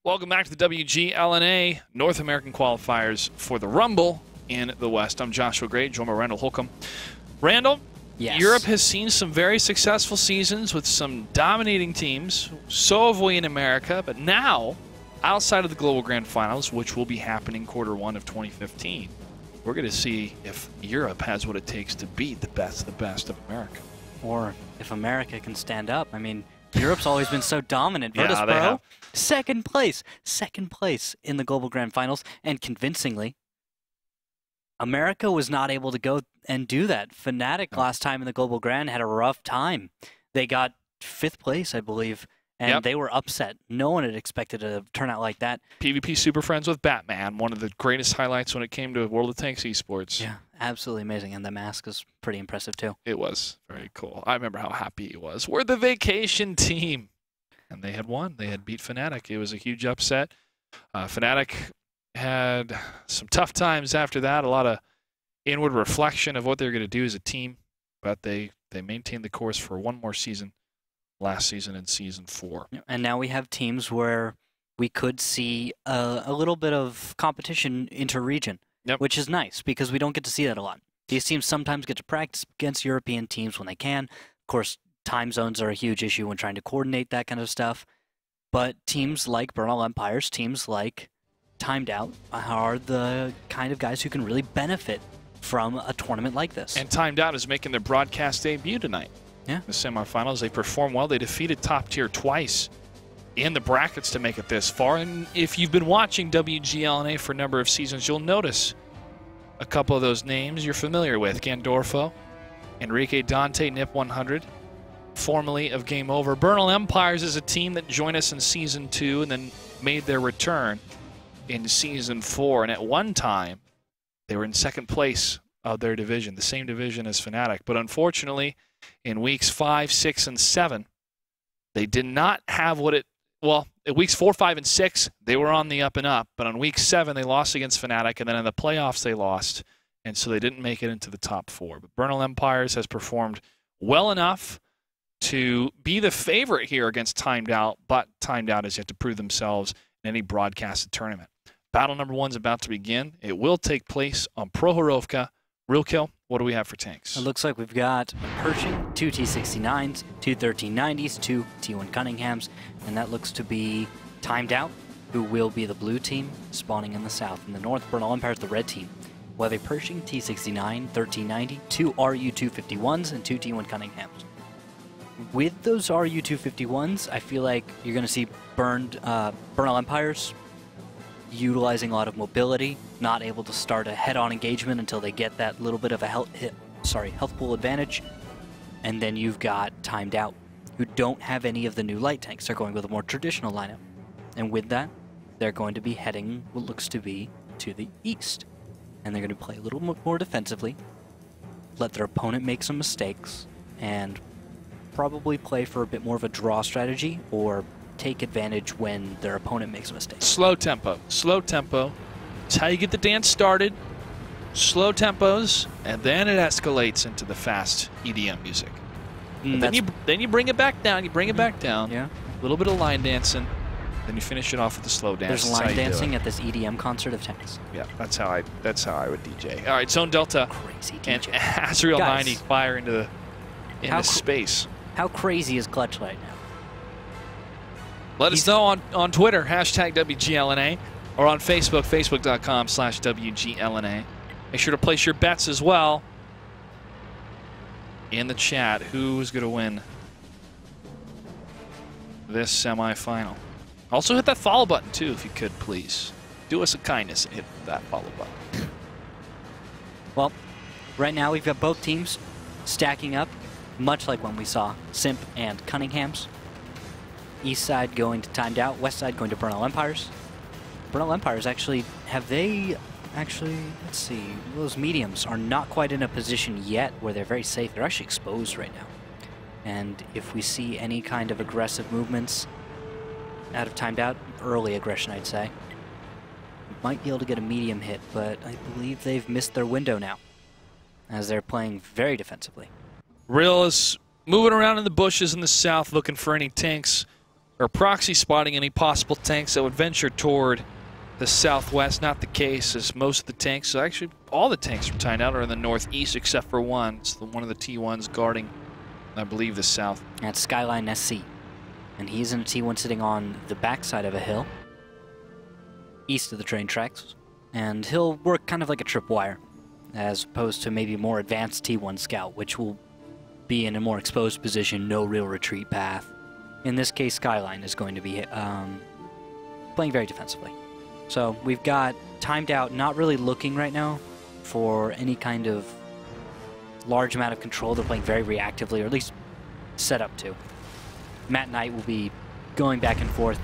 Welcome back to the WGLNA North American qualifiers for the Rumble in the West. I'm Joshua Gray, joined by Randall Holcomb. Randall, yes. Europe has seen some very successful seasons with some dominating teams. So have we in America, but now, outside of the Global Grand Finals, which will be happening Q1 of 2015, we're going to see if Europe has what it takes to beat the best of America. Or if America can stand up. I mean, Europe's always been so dominant. Yeah, Virtus they Pro, have. second place in the Global Grand Finals, and convincingly, America was not able to go and do that. Fnatic last time in the Global Grand had a rough time. They got 5th place, I believe, and they were upset. No one had expected a turnout like that. PvP Super Friends with Batman, one of the greatest highlights when it came to World of Tanks esports. Yeah, absolutely amazing, and the mask is pretty impressive too. It was very cool. I remember how happy he was. We're the vacation team. And they had won. They had beat Fnatic. It was a huge upset. Fnatic had some tough times after that, a lot of inward reflection of what they were going to do as a team, but they maintained the course for one more season, last season in Season 4. And now we have teams where we could see a little bit of competition inter-region, which is nice because we don't get to see that a lot. These teams sometimes get to practice against European teams when they can. Of course, time zones are a huge issue when trying to coordinate that kind of stuff. But teams like Bernal Empires, teams like Timed Out, are the kind of guys who can really benefit from a tournament like this. And Timed Out is making their broadcast debut tonight. Yeah. The semifinals, they performed well. They defeated top tier twice in the brackets to make it this far. And if you've been watching WGLNA for a number of seasons, you'll notice a couple of those names you're familiar with. Gandorfo, Enrique Dante, NIP 100, formerly of Game Over. Bernal Empires is a team that joined us in Season 2 and then made their return in Season 4. And at one time, they were in 2nd place of their division, the same division as Fnatic. But unfortunately, in weeks 5, 6, and 7, they did not have what it... Well, at weeks 4, 5, and 6, they were on the up and up. But on week 7, they lost against Fnatic, and then in the playoffs, they lost. And so they didn't make it into the top 4. But Bernal Empires has performed well enough to be the favorite here against Timed Out, but Timed Out has yet to prove themselves in any broadcasted tournament. Battle number 1 is about to begin. It will take place on Prohorovka. Real Kill, what do we have for tanks? It looks like we've got Pershing, 2 T69s, 2 1390s, 2 T1 Cunninghams, and that looks to be Timed Out, who will be the blue team, spawning in the south. In the north, Bernal Empire is the red team. We'll have a Pershing, T69, 1390, 2 RU-251s, and 2 T1 Cunninghams. With those RU-251s, I feel like you're going to see Bernal Empires utilizing a lot of mobility, not able to start a head-on engagement until they get that little bit of a health pool advantage. And then you've got Timed Out, who don't have any of the new light tanks. They're going with a more traditional lineup. And with that, they're going to be heading what looks to be to the east. And they're going to play a little more defensively, let their opponent make some mistakes, and probably play for a bit more of a draw strategy or take advantage when their opponent makes a mistake. Slow tempo. Slow tempo. It's how you get the dance started. Slow tempos, and then it escalates into the fast EDM music. Then you bring it back down. You bring it back down. Yeah. A little bit of line dancing. Then you finish it off with the slow dance. There's line dancing at this EDM concert of tanks. Yeah, that's how I would DJ. All right, Zone Delta Crazy and DJ. Azrael Guys, 90 fire into space. How crazy is Clutch right now? Let us know on Twitter, hashtag WGLNA, or on Facebook, facebook.com/WGLNA. Make sure to place your bets as well in the chat. Who's going to win this semifinal? Also hit that follow button, too, if you could, please. Do us a kindness and hit that follow button. Well, right now we've got both teams stacking up, much like when we saw Simp and Cunningham's. East side going to Timed Out, west side going to Bernal Empires. Bernal Empires actually, let's see, those mediums are not quite in a position yet where they're very safe. They're actually exposed right now. And if we see any kind of aggressive movements out of Timed Out, early aggression I'd say, might be able to get a medium hit, but I believe they've missed their window now, as they're playing very defensively. Real is moving around in the bushes in the south looking for any tanks or proxy spotting any possible tanks that would venture toward the southwest. Not the case, as most of the tanks, so actually all the tanks from timed out are in the northeast except for one. It's one of the T1s guarding, I believe, the south. That's Skyline SC. And he's in a T1 sitting on the backside of a hill, east of the train tracks. And he'll work kind of like a tripwire, as opposed to maybe a more advanced T1 scout, which will be in a more exposed position, no real retreat path. In this case, Skyline is going to be playing very defensively. So we've got timed out, not really looking right now for any kind of large amount of control. They're playing very reactively, or at least set up to. Matt Knight will be going back and forth.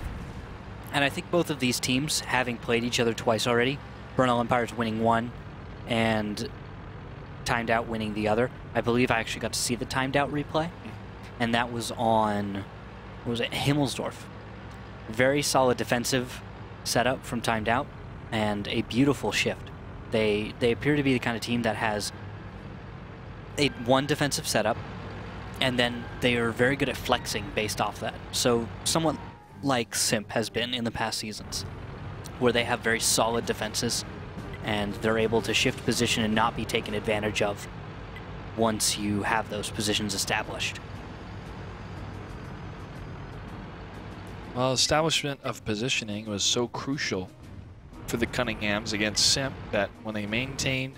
And I think both of these teams, having played each other twice already, Bernal Empire's winning one and timed out winning the other. I believe I actually got to see the timed out replay, and that was on, what was it, Himmelsdorf. Very solid defensive setup from timed out, and a beautiful shift. They appear to be the kind of team that has one defensive setup, and then they are very good at flexing based off that. So somewhat like Simp has been in the past seasons, where they have very solid defenses, and they're able to shift position and not be taken advantage of once you have those positions established. Well, establishment of positioning was so crucial for the Cunninghams against Simp that when they maintained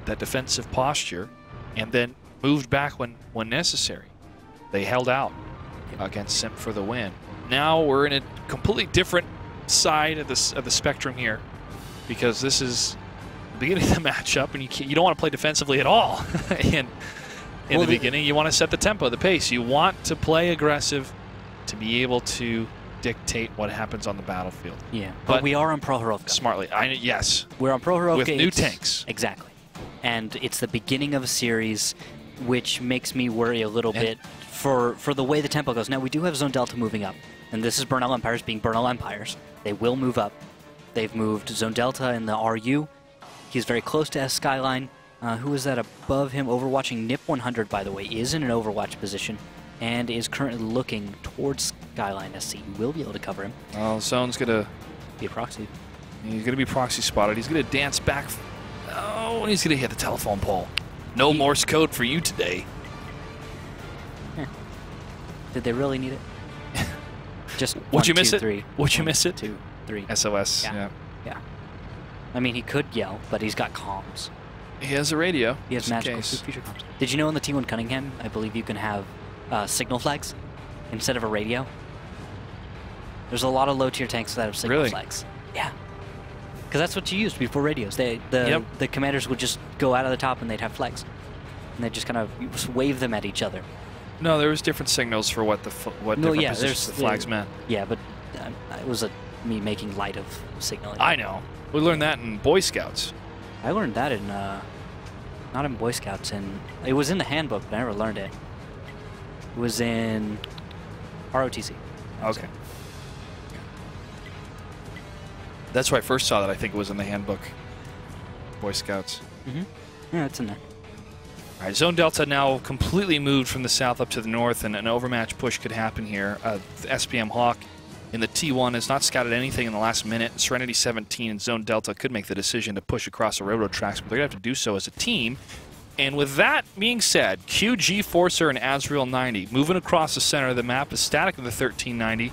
that defensive posture and then moved back when necessary, they held out against Simp for the win. Now we're in a completely different side of the spectrum here, because this is the beginning of the matchup, and you don't want to play defensively at all. in the beginning, you want to set the tempo, the pace. You want to play aggressive to be able to dictate what happens on the battlefield. Yeah, but we are on Prohorovka. Smartly, yes. We're on Prohorovka with new tanks. Exactly, and it's the beginning of a series, which makes me worry a little bit for the way the tempo goes. Now, we do have Zone Delta moving up, and this is Bernal Empires being Bernal Empires. They will move up. They've moved Zone Delta in the RU. He's very close to S Skyline. Who is that above him? Overwatching NIP 100, by the way, is in an overwatch position and is currently looking towards Skyline SC. You will be able to cover him. Well, Zone's going to be a proxy. He's going to be proxy spotted. He's going to dance back. Oh, and he's going to hit the telephone pole. No Morse code for you today. Did they really need it? Just would you miss it? 3. Would you miss it? 2, 3. SOS. Yeah. I mean, he could yell, but he's got comms. He has a radio. He has magical future comms. Did you know in the T1 Cunningham, I believe you can have signal flags instead of a radio? There's a lot of low-tier tanks that have signal flags. Yeah. Because that's what you used before radios. The commanders would just go out of the top and they'd have flags. And they'd just kind of wave them at each other. No, there was different signals for what different positions the flags meant. Yeah, but it was me making light of signaling. I know. We learned that in Boy Scouts. I learned that in, not in Boy Scouts, it was in the handbook, but I never learned it. It was in ROTC. Okay. That's where I first saw that. I think it was in the handbook. Boy Scouts. Mm-hmm. Yeah, it's in there. All right, Zone Delta now completely moved from the south up to the north, and an overmatch push could happen here. SPM Hawk in the T1 has not scouted anything in the last minute. Serenity 17 and Zone Delta could make the decision to push across the railroad tracks, but they're going to have to do so as a team. And with that being said, QG Forcer and Azrael 90 moving across the center of the map. The static of the 1390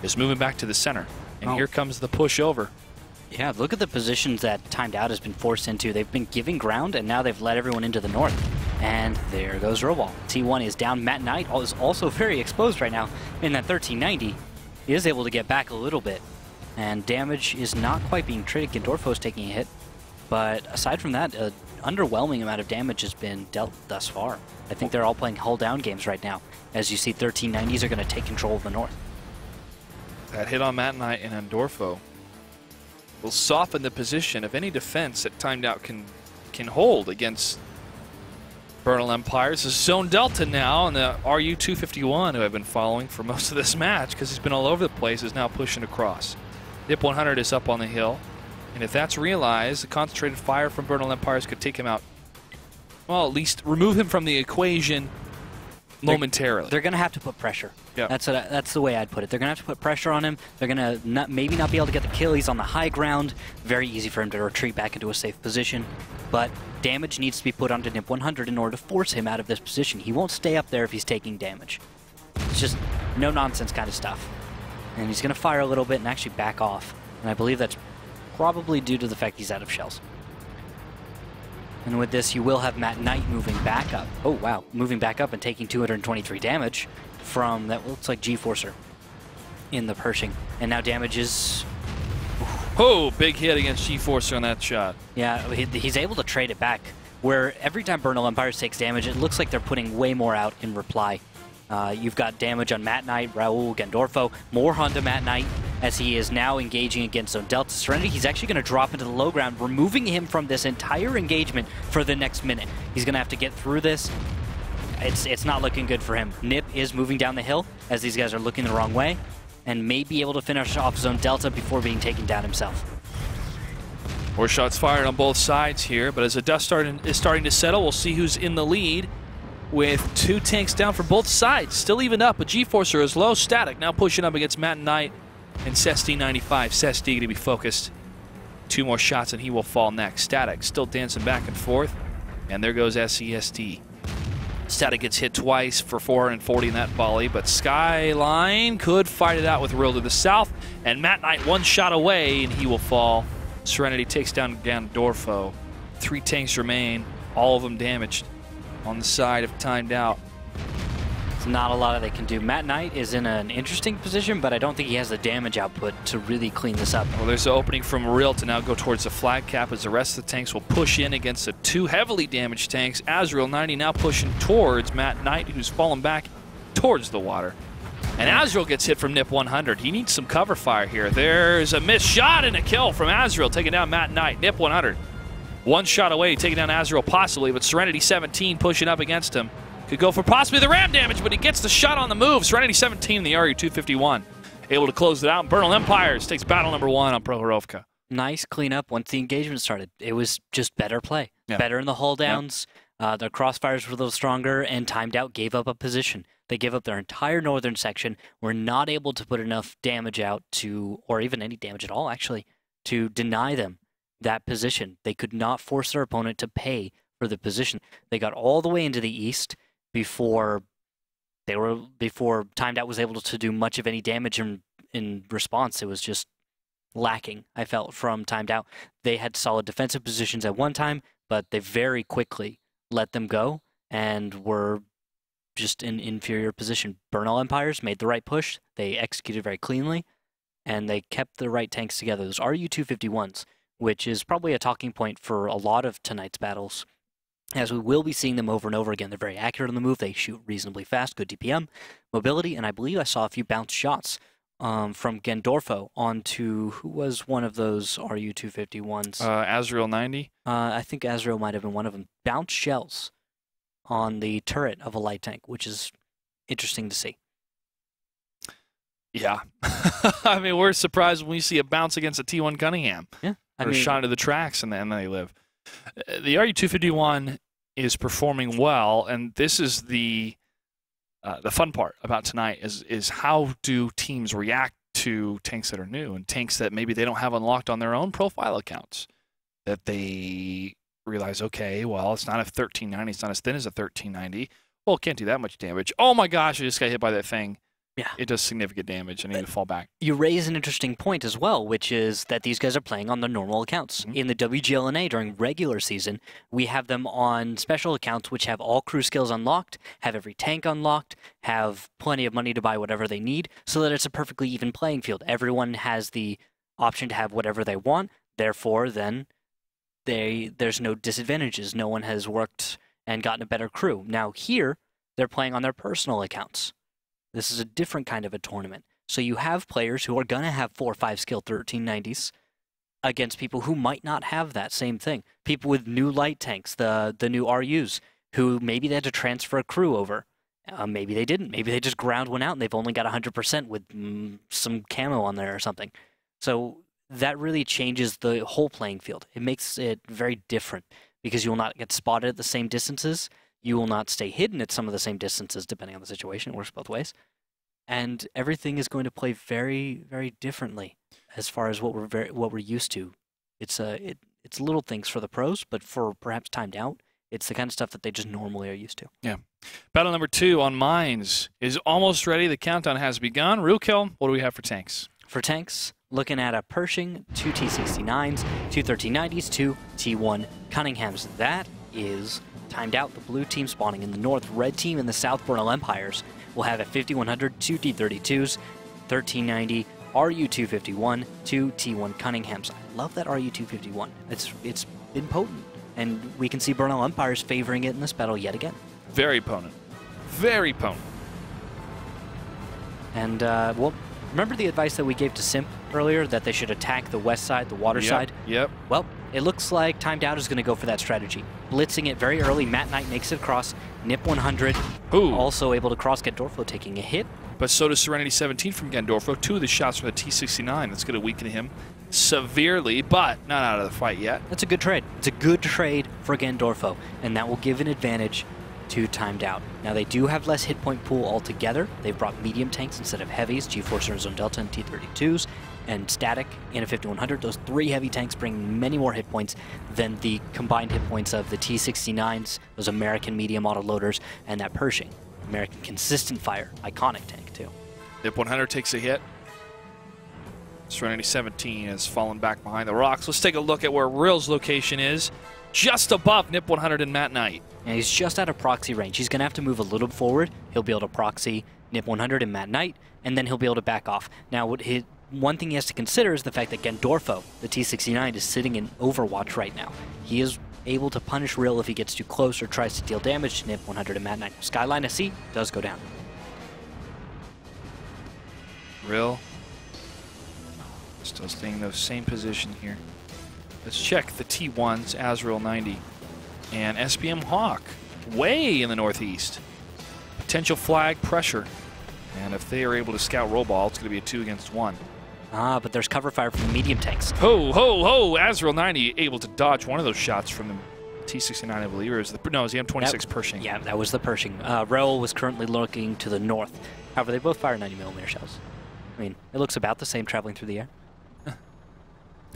is moving back to the center. And here comes the push over. Yeah, look at the positions that Timed Out has been forced into. They've been giving ground, and now they've let everyone into the north. And there goes Robal. T1 is down. Matt Knight is also very exposed right now in that 1390. He is able to get back a little bit. And damage is not quite being traded. Gandorfo's taking a hit. But aside from that, an underwhelming amount of damage has been dealt thus far. I think they're all playing hull-down games right now. As you see, 1390s are going to take control of the north. That hit on Matt Knight and Gandorfo will soften the position of any defense that Timed Out can hold against Bernal Empires. This is Zone Delta now, and the RU-251, who I've been following for most of this match because he's been all over the place, is now pushing across. Dip 100 is up on the hill, and if that's realized, the concentrated fire from Bernal Empires could take him out. Well, at least remove him from the equation momentarily. They're going to have to put pressure. Yeah. That's the way I'd put it. They're going to have to put pressure on him. They're going to maybe not be able to get the kill. He's on the high ground. Very easy for him to retreat back into a safe position. But damage needs to be put onto NIP 100 in order to force him out of this position. He won't stay up there if he's taking damage. It's just no-nonsense kind of stuff. And he's going to fire a little bit and actually back off. And I believe that's probably due to the fact he's out of shells. And with this, you will have Matt Knight moving back up. Oh, wow. Moving back up and taking 223 damage from that looks like G-Forcer in the Pershing. And now damage is... Oh, big hit against G-Forcer on that shot. Yeah, he's able to trade it back, where every time Bernal Empires takes damage, it looks like they're putting way more out in reply. You've got damage on Matt Knight, Raul, Gandorfo, more onto Matt Knight, as he is now engaging against Zone Delta Serenity. He's actually going to drop into the low ground, removing him from this entire engagement for the next minute. He's going to have to get through this. It's not looking good for him. Nip is moving down the hill as these guys are looking the wrong way, and may be able to finish off Zone Delta before being taken down himself. More shots fired on both sides here, but as the dust is starting to settle, we'll see who's in the lead with 2 tanks down for both sides. Still even up, but G-Forcer is low. Static now pushing up against Matt Knight and Sesti95. Sesti going to be focused. 2 more shots and he will fall next. Static still dancing back and forth, and there goes SEST. Static gets hit twice for 440 in that volley, but Skyline could fight it out with Real to the south, and Matt Knight 1 shot away and he will fall. Serenity takes down Gandorfo. 3 tanks remain, all of them damaged on the side of timed out. It's not a lot they can do. Matt Knight is in an interesting position, but I don't think he has the damage output to really clean this up. Well, there's an opening from Real to now go towards the flag cap as the rest of the tanks will push in against the 2 heavily damaged tanks. Azrael 90 now pushing towards Matt Knight, who's fallen back towards the water. And Azrael gets hit from NIP 100. He needs some cover fire here. There's a missed shot and a kill from Azrael, taking down Matt Knight. NIP 100. 1 shot away, taking down Azrael possibly, but Serenity 17 pushing up against him. Could go for possibly the ram damage, but he gets the shot on the move. Serenity 17 in the RU-251. Able to close it out. Bernal Empires takes battle number 1 on Prohorovka. Nice cleanup once the engagement started. It was just better play. Yeah. Better in the hull downs. Yep. Their crossfires were a little stronger, and timed out gave up a position. They gave up their entire northern section, were not able to put enough damage out to, or even any damage at all actually, to deny them that position. They could not force their opponent to pay for the position. They got all the way into the east before timed out was able to do much of any damage in response. It was just lacking, I felt, from timed out. They had solid defensive positions at one time, but they very quickly let them go and were just in inferior position. Bernal Empires made the right push. They executed very cleanly, and they kept the right tanks together. Those RU-251s, which is probably a talking point for a lot of tonight's battles, as we will be seeing them over and over again. They're very accurate on the move. They shoot reasonably fast, good DPM, mobility, and I believe I saw a few bounce shots from Gandorfo onto, who was one of those RU-251s? Azrael 90? I think Azrael might have been one of them. Bounce shells on the turret of a light tank, which is interesting to see. Yeah. I mean, we're surprised when we see a bounce against a T1 Cunningham. Yeah. Or shot into the tracks and then they live. The RU-251 is performing well, and this is the fun part about tonight is how do teams react to tanks that are new and tanks that maybe they don't have unlocked on their own profile accounts, that they realize, okay, well, it's not a 1390, it's not as thin as a 1390. Well, it can't do that much damage. Oh my gosh, I just got hit by that thing. Yeah. It does significant damage. I need to fall back. You raise an interesting point as well, which is that these guys are playing on their normal accounts. Mm-hmm. In the WGLNA during regular season, we have them on special accounts which have all crew skills unlocked, have every tank unlocked, have plenty of money to buy whatever they need, so that it's a perfectly even playing field. Everyone has the option to have whatever they want. Therefore, then, there's no disadvantages. No one has worked and gotten a better crew. Now here, they're playing on their personal accounts. This is a different kind of a tournament. So you have players who are going to have 4 or 5 skill 1390s against people who might not have that same thing. People with new light tanks, the new RUs, who maybe they had to transfer a crew over. Maybe they didn't. Maybe they just ground one out and they've only got 100% with some camo on there or something. So that really changes the whole playing field. It makes it very different because you will not get spotted at the same distances. You will not stay hidden at some of the same distances, depending on the situation. It works both ways. And everything is going to play very, very differently as far as what we're used to. It's little things for the pros, but for perhaps timed out, it's the kind of stuff that they just normally are used to. Yeah. Battle number 2 on mines is almost ready. The countdown has begun. Rukil, what do we have for tanks? For tanks, looking at a Pershing, 2 T-69s, 2 1390s, 2 T-1 Cunninghams. That is timed out. The blue team spawning in the north. Red team in the south, Bernal Empires, will have a 5100, 2 T-32s, 1390, RU-251, 2 T-1 Cunninghams. I love that RU-251. It's been potent, and we can see Bernal Empires favoring it in this battle yet again. Very potent. Very potent. And, well, remember the advice that we gave to Simp earlier, that they should attack the west side, the water side? Yep. Well, it looks like Timed Out is going to go for that strategy. Blitzing it very early. Matt Knight makes it across. Nip 100 also able to cross. Gandorfo taking a hit. But so does Serenity 17 from Gandorfo. 2 of the shots from the T-69. That's going to weaken him severely, but not out of the fight yet. That's a good trade. It's a good trade for Gandorfo, and that will give an advantage to Timed Out. Now, they do have less hit point pool altogether. They've brought medium tanks instead of heavies, G-Forcer, Zone Delta, and T-32s, and Static in a 5100. Those 3 heavy tanks bring many more hit points than the combined hit points of the T-69s, those American medium autoloaders, and that Pershing. American consistent fire, iconic tank, too. Nip 100 takes a hit. Serenity 17 has fallen back behind the rocks. Let's take a look at where Rill's location is. Just above Nip 100 and Matt Knight. And he's just out of proxy range. He's going to have to move a little forward. He'll be able to proxy Nip 100 and Matt Knight, and then he'll be able to back off. Now, one thing he has to consider is the fact that Gandorfo, the T-69, is sitting in Overwatch right now. He is able to punish Rill if he gets too close or tries to deal damage to Nip 100 and Matt Knight. Skyline SC does go down. Rill still staying in the same position here. Let's check the T1s, Azrael 90, and SBM Hawk, way in the northeast. Potential flag pressure. And if they are able to scout roll ball, it's going to be a 2 against 1. Ah, but there's cover fire from the medium tanks. Ho, ho, ho! Azrael 90 able to dodge one of those shots from the T-69, I believe. Or is the, no, it was the M26 Pershing. Yeah, that was the Pershing. Rel was currently looking to the north. However, they both fire 90mm shells. I mean, it looks about the same traveling through the air.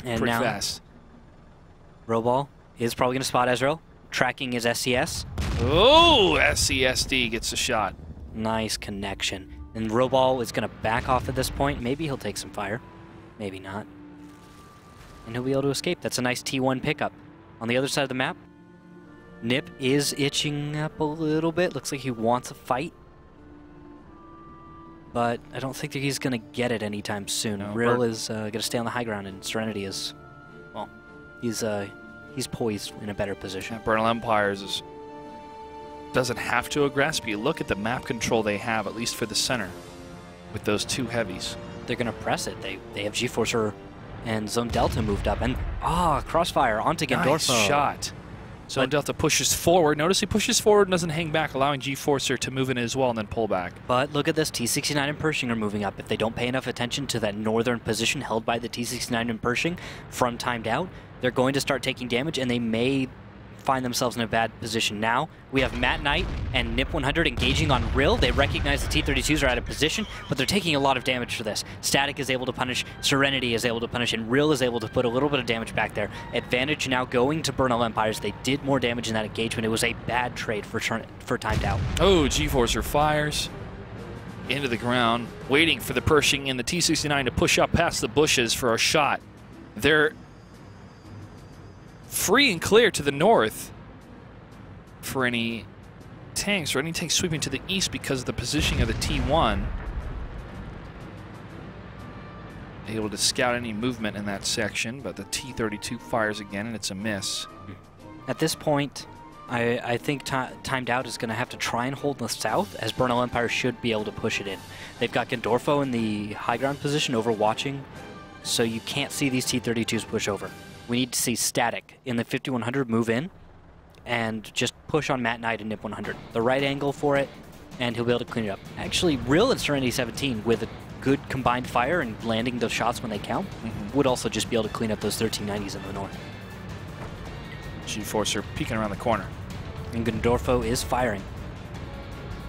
And pretty now, fast. Roball is probably going to spot Azrael, tracking his SCS. Oh, SCSD gets a shot. Nice connection. And Roball is going to back off at this point. Maybe he'll take some fire. Maybe not. And he'll be able to escape. That's a nice T1 pickup. On the other side of the map, Nip is itching up a little bit. Looks like he wants a fight. But I don't think that he's going to get it anytime soon. No, Rill is going to stay on the high ground, and Serenity is, well, he's poised in a better position. Yeah, Bernal Empires doesn't have to aggress, but you look at the map control they have, at least for the center, with those 2 heavies. They're going to press it. They have G-Forcer and Zone Delta moved up. And, crossfire onto Gandorfo. Nice shot. Zone Delta pushes forward. Notice he pushes forward and doesn't hang back, allowing G-Forcer to move in as well and then pull back. But look at this. T-69 and Pershing are moving up. If they don't pay enough attention to that northern position held by the T-69 and Pershing from Timed Out, they're going to start taking damage, and they may find themselves in a bad position now. We have Matt Knight and Nip 100 engaging on Rill. They recognize the T-32s are out of position, but they're taking a lot of damage for this. Static is able to punish, Serenity is able to punish, and Rill is able to put a little bit of damage back there. Advantage now going to Bernal Empires. They did more damage in that engagement. It was a bad trade for Timed Out. Oh, G-Forcer fires into the ground, waiting for the Pershing and the T-69 to push up past the bushes for a shot. They're free and clear to the north for any tanks, or any tanks sweeping to the east because of the positioning of the T1. Able to scout any movement in that section, but the T-32 fires again, and it's a miss. At this point, I think Timed Out is going to have to try and hold the south, as Bernal Empire should be able to push it in. They've got Gandorfo in the high ground position overwatching, so you can't see these T-32s push over. We need to see Static in the 5100 move in and just push on Matt Knight and Nip 100. The right angle for it, and he'll be able to clean it up. Actually, Rill and Serenity 17 with a good combined fire and landing those shots when they count would also just be able to clean up those 1390s in the north. G-Forcer peeking around the corner. And Gundorfo is firing.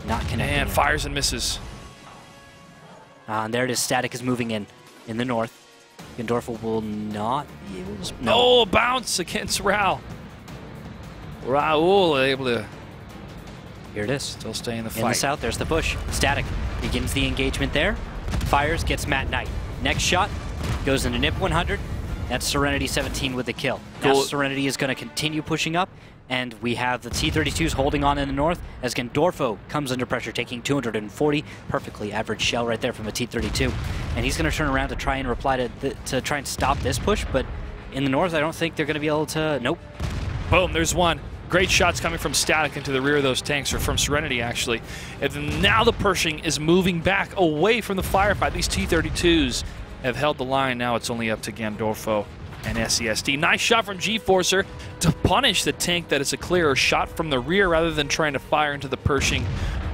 Not connecting. And fires and misses. And there it is. Static is moving in the north. Gundorfo will not be able to... No. Oh, bounce against Raul. Raul able to... Here it is. Still stay in the fight. In the south, there's the push. Static begins the engagement there. Fires, gets Matt Knight. Next shot goes into NIP 100. That's Serenity 17 with the kill. Now Serenity is going to continue pushing up, and we have the T-32s holding on in the north as Gundorfo comes under pressure, taking 240. Perfectly average shell right there from a T-32. And he's going to turn around to try and reply to try and stop this push, but in the north, I don't think they're going to be able to... Nope. Boom, there's one. Great shots coming from Static into the rear of those tanks, or from Serenity, actually. And then now the Pershing is moving back away from the firefight. These T-32s have held the line. Now it's only up to Gundorfo and SESD. Nice shot from G-Forcer to punish the tank that is a clearer shot from the rear rather than trying to fire into the Pershing.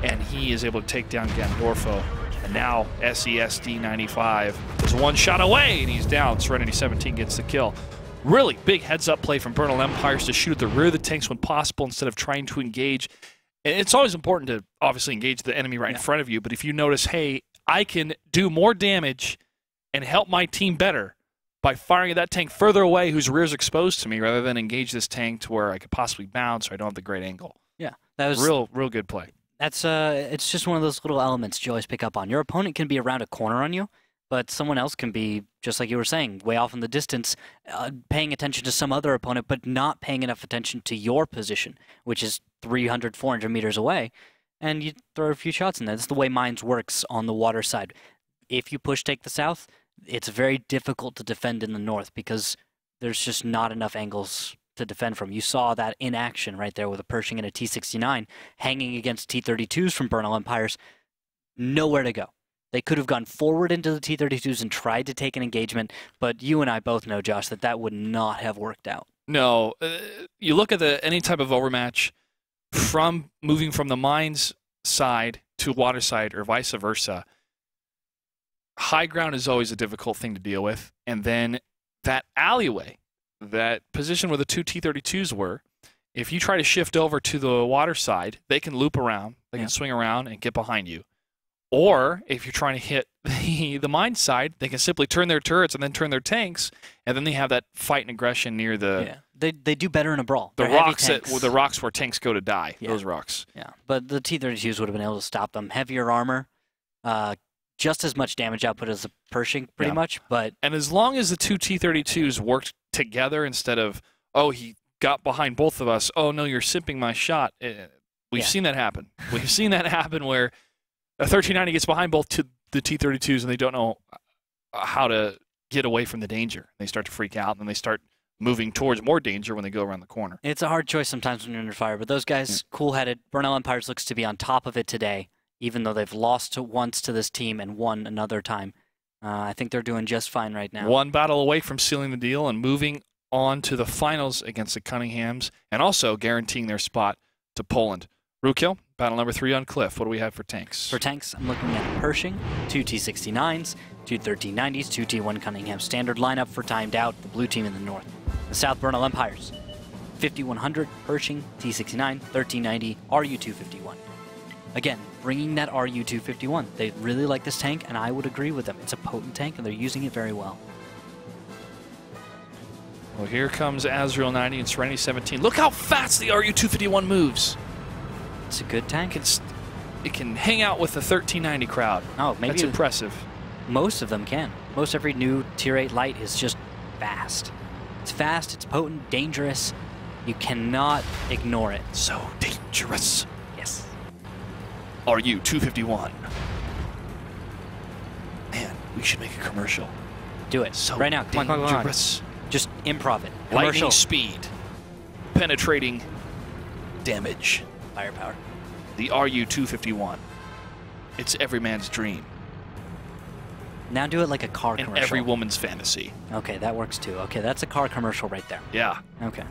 And he is able to take down Gundorfo. And now SESD 95 is one shot away, and he's down. Serenity 17 gets the kill. Really big heads-up play from Bernal Empires to shoot at the rear of the tanks when possible instead of trying to engage. And it's always important to obviously engage the enemy right in front of you, but if you notice, hey, I can do more damage and help my team better by firing at that tank further away whose rear is exposed to me rather than engage this tank to where I could possibly bounce or I don't have the great angle. Yeah, that was real good play. That's it's just one of those little elements you always pick up on. Your opponent can be around a corner on you, but someone else can be, just like you were saying, way off in the distance, paying attention to some other opponent, but not paying enough attention to your position, which is 300, 400 meters away, and you throw a few shots in there. That's the way Mines works on the water side. If you push take the south, it's very difficult to defend in the north because there's just not enough angles to defend from. You saw that in action right there with a Pershing and a T-69 hanging against T-32s from Bernal Empires. Nowhere to go. They could have gone forward into the T-32s and tried to take an engagement, but you and I both know, Josh, that would not have worked out. No. You look at any type of overmatch, from moving from the Mines side to water side or vice versa, high ground is always a difficult thing to deal with. And then that alleyway, that position where the two T-32s were, if you try to shift over to the water side, they can loop around, they can swing around and get behind you. Or if you're trying to hit the Mines side, they can simply turn their turrets and then turn their tanks, and then they have that fight and aggression near the... Yeah. They do better in a brawl. The rocks where tanks go to die, those rocks. Yeah, but the T-32s would have been able to stop them. Heavier armor, just as much damage output as the Pershing, pretty much. But and as long as the two T-32s worked together instead of, oh, he got behind both of us, oh, no, you're simping my shot. We've seen that happen. We've seen that happen where a 1390 gets behind both the T-32s and they don't know how to get away from the danger. They start to freak out and they start moving towards more danger when they go around the corner. It's a hard choice sometimes when you're under fire, but those guys, cool-headed. Bernal Empires looks to be on top of it today, even though they've lost once to this team and won another time. I think they're doing just fine right now. One battle away from sealing the deal and moving on to the finals against the Cunninghams and also guaranteeing their spot to Poland. Rookhill, battle number 3 on Cliff. What do we have for tanks? For tanks, I'm looking at Pershing, 2 T-69s, 2 1390s, 2 T-1 Cunningham. Standard lineup for timed out, the blue team in the north. The South Bernal Empires, 5100 Pershing, T-69, 1390, RU-251. Again, bringing that RU-251. They really like this tank, and I would agree with them. It's a potent tank, and they're using it very well. Well, here comes Azrael 90 and Serenity 17. Look how fast the RU-251 moves. It's a good tank. It can hang out with the 1390 crowd. Oh, maybe that's impressive. Most of them can. Most every new Tier 8 light is just fast. It's fast, it's potent, dangerous. You cannot ignore it. So dangerous. Yes. RU-251. Man, we should make a commercial. Do it. So right now. Come on. dangerous. Just improv it. Lightning Commercial. speed. Penetrating damage. Firepower. The RU-251. It's every man's dream. Now do it like a car and commercial. Every woman's fantasy. Okay, that works too. Okay, that's a car commercial right there. Yeah. Okay.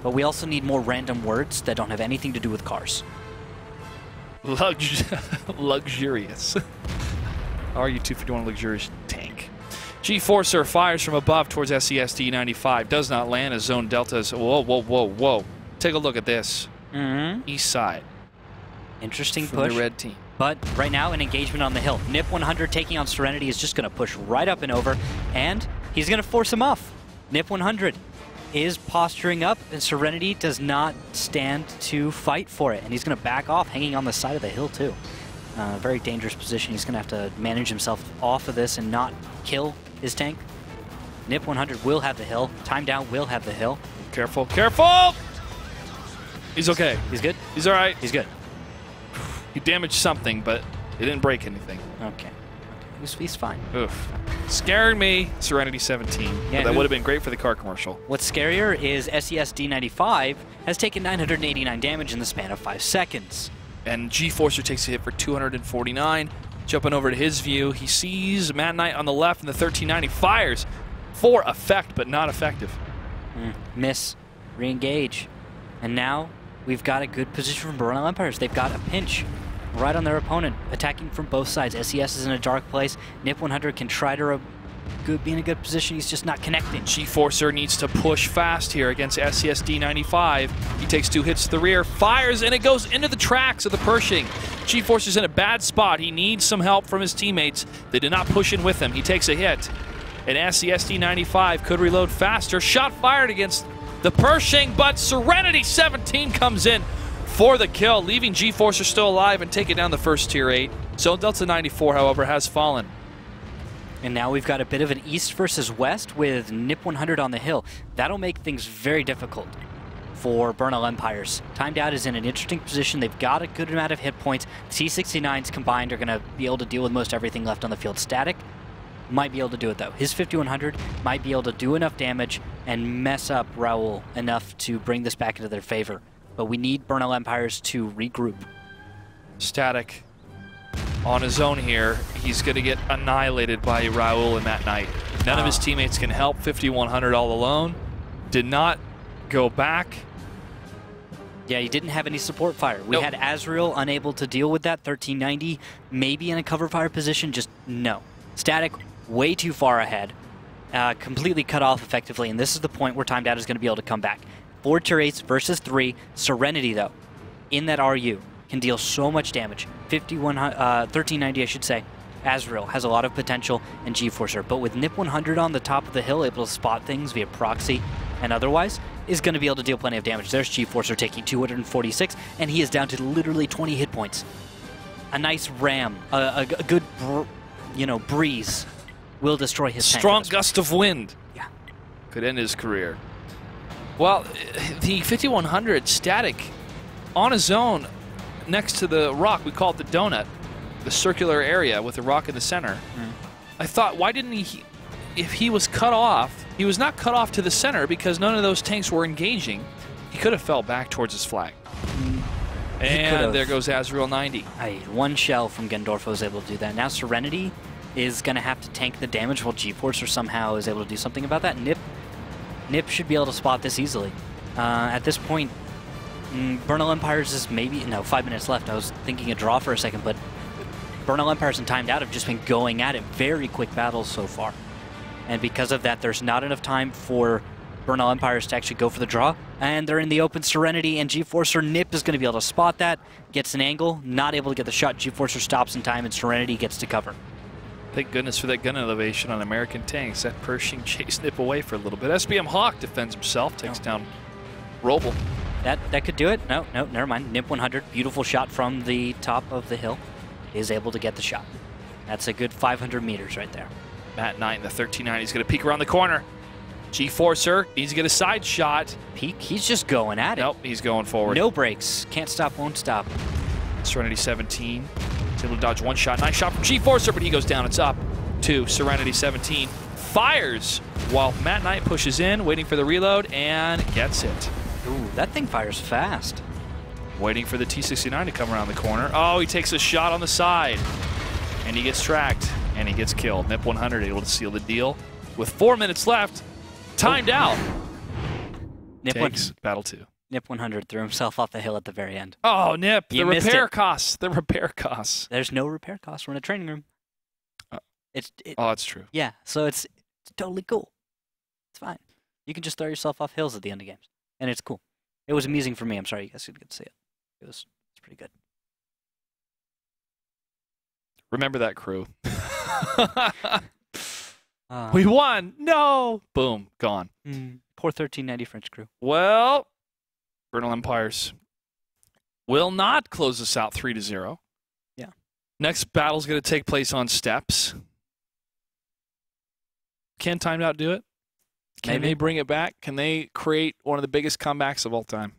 But we also need more random words that don't have anything to do with cars. Luxurious. RU-251 luxurious tank. G-Forcer fires from above towards SESD 95. Does not land as Zone Delta's. Whoa. Take a look at this. East side. Interesting From push. the red team. But right now, an engagement on the hill. Nip 100 taking on Serenity is just going to push right up and over, and he's going to force him off. Nip 100 is posturing up, and Serenity does not stand to fight for it, and he's going to back off, hanging on the side of the hill too. Very dangerous position. He's going to have to manage himself off of this and not kill his tank. Nip 100 will have the hill. Time Down will have the hill. Careful, careful! He's okay. He's good? He's all right. He's good. He damaged something, but it didn't break anything. Okay. He's fine. Oof. Scaring me. Serenity 17. Yeah, but that would have been great for the car commercial. What's scarier is SES D95 has taken 989 damage in the span of 5 seconds. And G-Forcer takes a hit for 249. Jumping over to his view, he sees Matt Knight on the left in the 1390. Fires for effect, but not effective. Miss. Re-engage. And now we've got a good position from Bernal Empires. They've got a pinch right on their opponent, attacking from both sides. SES is in a dark place. Nip 100 can try to be in a good position. He's just not connecting. G-Forcer needs to push fast here against SES D95. He takes 2 hits to the rear, fires, and it goes into the tracks of the Pershing. G-Forcer's in a bad spot. He needs some help from his teammates. They did not push in with him. He takes a hit, and SES D95 could reload faster. Shot fired against the Pershing, but Serenity 17 comes in for the kill, leaving G-Forcer still alive and taking down the first tier 8. So Delta 94, however, has fallen. And now we've got a bit of an east versus west with Nip 100 on the hill. That'll make things very difficult for Bernal Empires. Timed Out is in an interesting position. They've got a good amount of hit points. T69s combined are going to be able to deal with most everything left on the field. Static might be able to do it though. His 5100 might be able to do enough damage and mess up Raul enough to bring this back into their favor. But we need Bernal Empires to regroup. Static on his own here. He's going to get annihilated by Raul and Matt Knight. None of his teammates can help. 5100 all alone. Did not go back. Yeah, he didn't have any support fire. We had Azrael unable to deal with that. 1390 maybe in a cover fire position. Just no. Static way too far ahead. Completely cut off effectively. And this is the point where Timed Out is going to be able to come back. 4 tier 8s versus 3. Serenity, though, in that RU, can deal so much damage. 1390, I should say. Azrael has a lot of potential, and G-Forcer. But with Nip 100 on the top of the hill, able to spot things via proxy and otherwise, is going to be able to deal plenty of damage. There's G-Forcer taking 246, and he is down to literally 20 hit points. A nice ram, a good breeze will destroy his tank. Strong gust of wind. Yeah. Could end his career. Well, the 5100 Static on his own next to the rock, we call it the donut, the circular area with the rock in the center. I thought, why didn't he, if he was cut off, he was not cut off to the center because none of those tanks were engaging. He could have fell back towards his flag. And there goes Azrael 90. One shell from Gendorfo was able to do that. Now Serenity is going to have to tank the damage while G-Forcer somehow is able to do something about that. Nip should be able to spot this easily. At this point, Bernal Empires is maybe, 5 minutes left. I was thinking a draw for a second, but Bernal Empires and Timed Out have just been going at it. Very quick battles so far. And because of that, there's not enough time for Bernal Empires to actually go for the draw. And they're in the open. Serenity and G-Forcer. Nip is going to be able to spot that, gets an angle, not able to get the shot. G-Forcer stops in time, and Serenity gets to cover. Thank goodness for that gun elevation on American tanks. That Pershing chased Nip away for a little bit. SBM Hawk defends himself, takes down Roble. That could do it. No, never mind. Nip 100, beautiful shot from the top of the hill, is able to get the shot. That's a good 500 meters right there. Matt Knight in the 1390 is going to peek around the corner. G-Forcer needs to get a side shot. Peek? He's just going at it. Nope, he's going forward. No brakes. Can't stop, won't stop. Serenity 17. He's able to dodge one shot. Nice shot from G-Forcer, but he goes down. It's up to Serenity 17. Fires while Matt Knight pushes in, waiting for the reload, and gets it. Ooh, that thing fires fast. Waiting for the T69 to come around the corner. Oh, he takes a shot on the side. And he gets tracked, and he gets killed. Nip 100 able to seal the deal. With 4 minutes left, timed out. Nip takes battle 2. Nip 100 threw himself off the hill at the very end. Oh, Nip, You the missed repair it. costs. The repair costs. There's no repair costs. We're in a training room. Oh, that's true. Yeah, so it's totally cool. It's fine. You can just throw yourself off hills at the end of games, and it's cool. It was amusing for me. I'm sorry you guys didn't get to see it. It's pretty good. Remember that crew. We won. No. Boom. Gone. Poor 1390 French crew. Well, Bernal Empires will not close us out 3-0. Yeah. Next battle's going to take place on steps. Can Timed Out do it? Can they bring it back? Can they create one of the biggest comebacks of all time?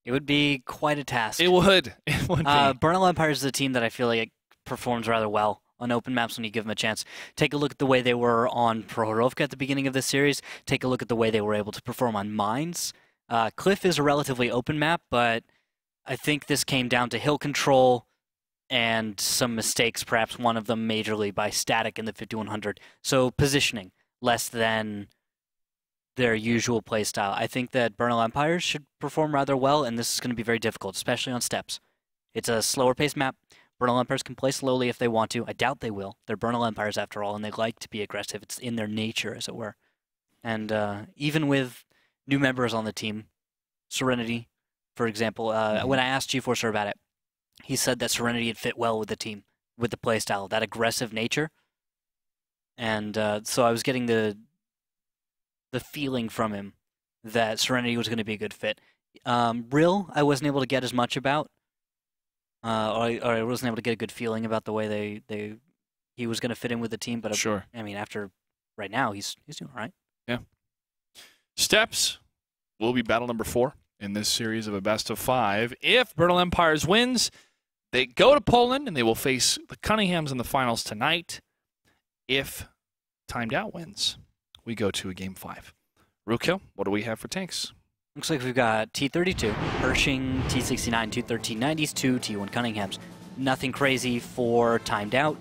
It would be quite a task. It would. It would be. Bernal Empires is a team that I feel like it performs rather well on open maps when you give them a chance. Take a look at the way they were on Prohorovka at the beginning of this series. Take a look at the way they were able to perform on Mines. Cliff is a relatively open map, but I think this came down to hill control and some mistakes, perhaps one of them majorly by static in the 5100. So positioning, less than their usual playstyle. I think that Bernal Empires should perform rather well, and this is going to be very difficult, especially on steps. It's a slower paced map. Bernal Empires can play slowly if they want to. I doubt they will. They're Bernal Empires after all, and they like to be aggressive. It's in their nature, as it were. And even with new members on the team, Serenity, for example, when I asked G-Forcer about it, he said that Serenity had fit well with the team, with the playstyle, that aggressive nature. And so I was getting the feeling from him that Serenity was going to be a good fit. Rill, I wasn't able to get as much about. Or I wasn't able to get a good feeling about the way he was going to fit in with the team. But sure. I mean, after right now, he's doing all right. Yeah. Steps will be battle number 4 in this series of a best of 5. If Bernal Empires wins, they go to Poland and they will face the Cunninghams in the finals tonight. If Timed Out wins, we go to a game 5. Rookhill, what do we have for tanks? Looks like we've got T-32, Pershing, T-69, 2 1390s, 2 T1 Cunninghams. Nothing crazy for Timed Out.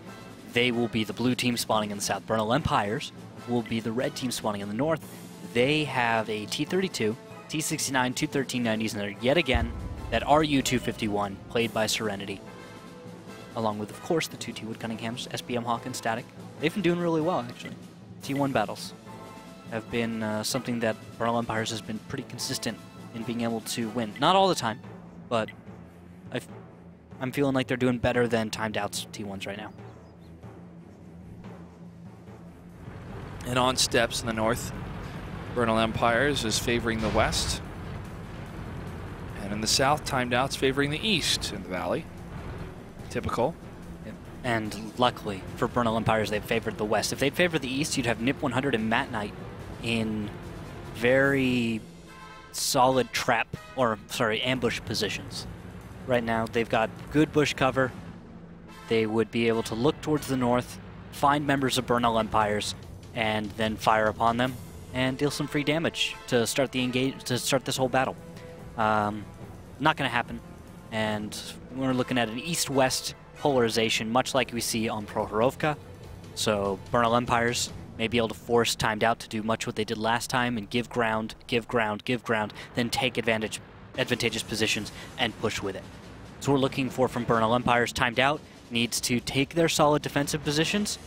They will be the blue team spawning in the south. Bernal Empires will be the red team spawning in the north. They have a T-32, T-69, 2 1390s, and they're yet again that RU-251, played by Serenity. Along with, of course, the 2 T1 Cunninghams, SBM Hawk and Static. They've been doing really well, actually. T1 battles have been something that Bernal Empires has been pretty consistent in being able to win. Not all the time, but I'm feeling like they're doing better than Timed Out's T1s right now. And on steps in the north, Bernal Empires is favoring the west. And in the south, Timed Out's favoring the east in the valley. Typical. And luckily for Bernal Empires, they've favored the west. If they'd favored the east, you'd have Nip 100 and Matt Knight in very solid ambush positions. Right now, they've got good bush cover. They would be able to look towards the north, find members of Bernal Empires, and then fire upon them and deal some free damage to start this whole battle. Not going to happen. And we're looking at an east-west polarization, much like we see on Prohorovka. So Bernal Empires may be able to force Timed Out to do much what they did last time and give ground, then take advantageous positions and push with it. So we're looking for from Bernal Empires. Timed Out needs to take their solid defensive positions.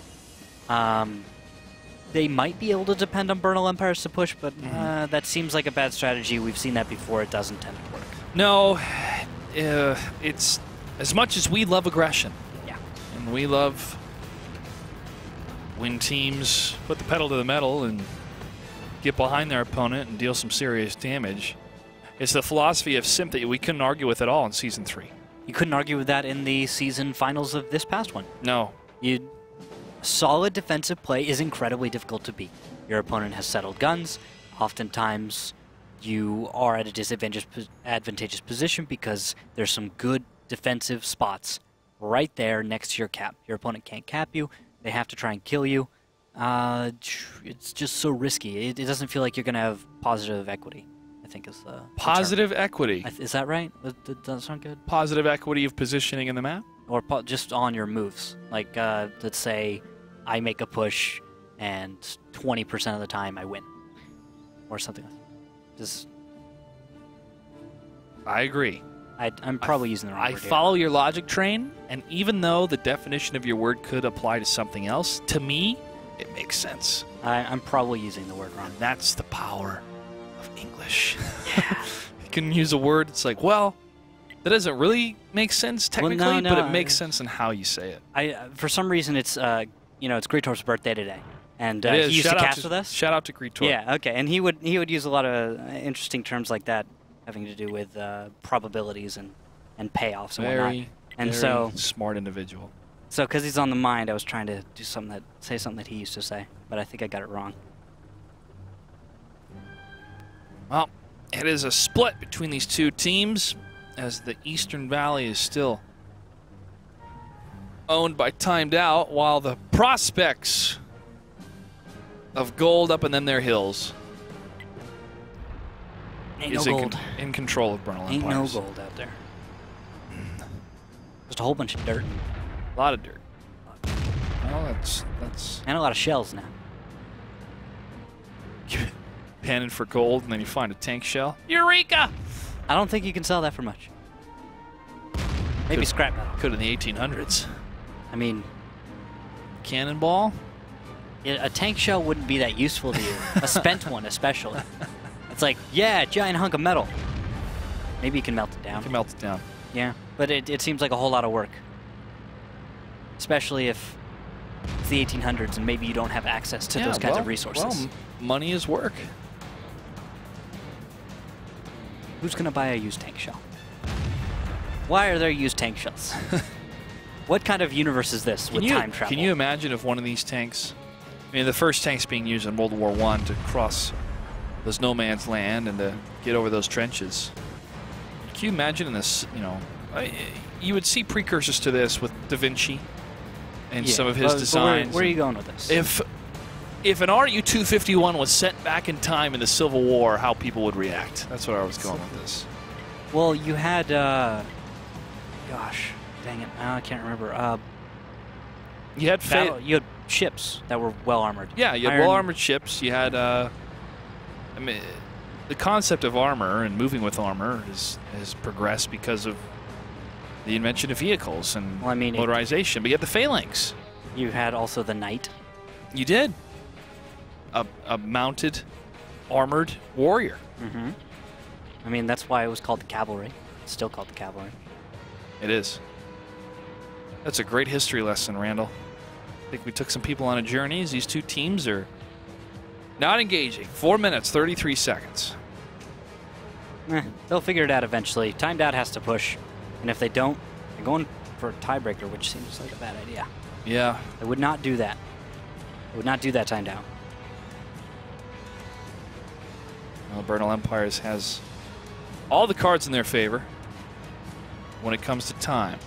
They might be able to depend on Bernal Empires to push, but that seems like a bad strategy. We've seen that before. It doesn't tend to work. No, it's as much as we love aggression. Yeah. And we love when teams put the pedal to the metal and get behind their opponent and deal some serious damage. It's the philosophy of Simp that we couldn't argue with at all in Season 3. You couldn't argue with that in the season finals of this past one. No. Solid defensive play is incredibly difficult to beat. Your opponent has settled guns. Oftentimes, you are at a advantageous position because there's some good defensive spots right there next to your cap. Your opponent can't cap you. They have to try and kill you. It's just so risky. It doesn't feel like you're going to have positive equity, I think is the positive term. Equity. Is that right? Does that sound good? Positive equity of positioning in the map? Or just on your moves. Like, let's say I make a push and 20% of the time I win. Or something like that. I agree. I'm probably using the wrong word. I follow your logic train, and even though the definition of your word could apply to something else, to me, it makes sense. I'm probably using the word wrong. And that's the power of English. Yeah. you can use a word. It's like, well, that doesn't really make sense technically, no, but it makes sense in how you say it. For some reason, it's it's Greetor's birthday today, and It is. he used to Shout out cast with us. Shout out to Greetor. Yeah, okay, and he would use a lot of interesting terms like that, having to do with probabilities and payoffs and whatnot. And very smart individual. So because he's on the mind, I was trying to say something that he used to say, but I think I got it wrong. Well, it is a split between these two teams, as the Eastern Valley is still owned by Timed Out, while the prospects of gold up in them their hills Ain't no is gold. in control of Bernal Ain't Empires. no gold out there. Just a whole bunch of dirt. A lot of dirt. Well, that's And a lot of shells now. panning for gold, and then you find a tank shell. Eureka! I don't think you can sell that for much. Maybe scrap metal. Could in the 1800s. I mean, Cannonball? a tank shell wouldn't be that useful to you. A spent one, especially. It's like, yeah, giant hunk of metal. Maybe you can melt it down. You can melt it down. Yeah, but it seems like a whole lot of work. Especially if it's the 1800s and maybe you don't have access to those kinds of resources. Well, money is work. Who's going to buy a used tank shell? Why are there used tank shells? What kind of universe is this with time travel? Can you imagine if one of these tanks, I mean, the first tanks being used in World War I to cross those no man's land and to get over those trenches. Can you imagine in this, you would see precursors to this with Da Vinci and some of his designs. Where are you going with this? If an RU-251 was sent back in time in the Civil War, how people would react. That's where I was going with this. Well, you had, gosh, dang it, I can't remember. You had ships that were well armored. Yeah, you had well armored ships. You had, I mean, the concept of armor and moving with armor has progressed because of the invention of vehicles and motorization. But you had the phalanx. You had also the knight. You did. A mounted, armored warrior. Mm-hmm. I mean, that's why it was called the cavalry. It's still called the cavalry. It is. That's a great history lesson, Randall. I think we took some people on a journey as these two teams are not engaging. 4 minutes, 33 seconds. They'll figure it out eventually. Timed Out has to push. And if they don't, they're going for a tiebreaker, which seems like a bad idea. Yeah. They would not do that. They would not do that Timed Out. Well, Bernal Empires has all the cards in their favor when it comes to time.